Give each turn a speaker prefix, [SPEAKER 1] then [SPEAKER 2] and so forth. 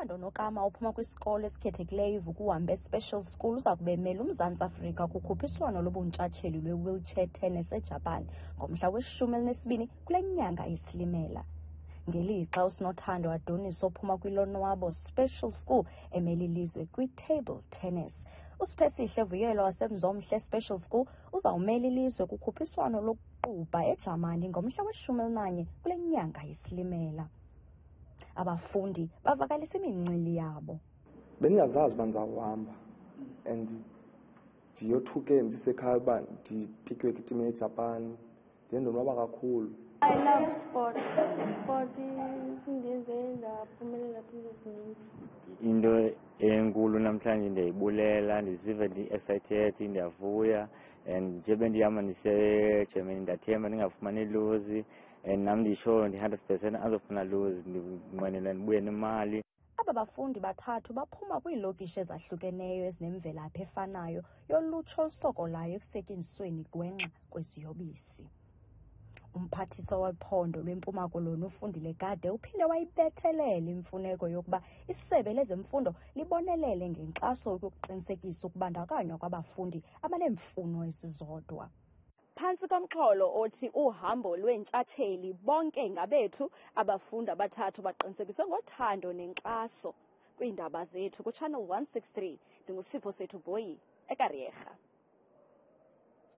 [SPEAKER 1] uThando Nokama ophuma kwisikolo esikhethekileyo ivukuhambe special school uza kubemela uMzantsi Afrika kukhuphiswano lobuntshatsheli lwe-wheelchair tennis eJapan ngomhla we-12 kule nyanga yeSilimela. Ngelixa uSinothando Adonis ophuma kwilonwabo special school emela ilizwe kwi-table tennis. uSiphesihle Vuyelwa waseMzomhle special school uzawumela ilizwe kukhuphiswano lokuqubha eJamani ngomhla we-11 kule nyanga yeSilimela. Abafundi bavakalisa imincili yabo.
[SPEAKER 2] Bendingazazi uba ndizawuhamba and ndiyothuke ndisekhaya uba ndiphikiwe kwitimu yeJapan. Ndiyendonwaba kakhulu.
[SPEAKER 3] I love sport. Sport sindenze ndaphumelela kwizinto ezininzi.
[SPEAKER 4] Into enkulu namhlanje ndiyayibulela, ndizive ndi-excited, ndiyavuya, and njebe ndihamba ndiseGermany ndathemba ndingafumani luzi, and nam ndisho ndi-100% azofuna luzi, ndinqwenela ndibuye nemali.
[SPEAKER 1] Aba bafundi bathathu baphuma kwiilokishi ezahlukeneyo ezinemvelaphi efanayo yolutsha olusokolayo ekusetyenzisweni gwenxa kweziyobisi. Umphathiswa wephondo lweMpuma Koloni uFundile Gade uphinde wayibethelela imfuneko yokuba isebe lezemfundo libonelele ngenkxaso yokuqinisekisa ukubandakanywa kwabafundi abaneemfuno ezizodwa. Phantsi komxholo othi uhambo lweentshatsheli bonke ngabethu, abafundi abathathu baqinisekiswe ngothando nenkxaso. Kwiindaba zethu kuChannel 163, ndinguSipho Sethu Boyi, eKariyerha.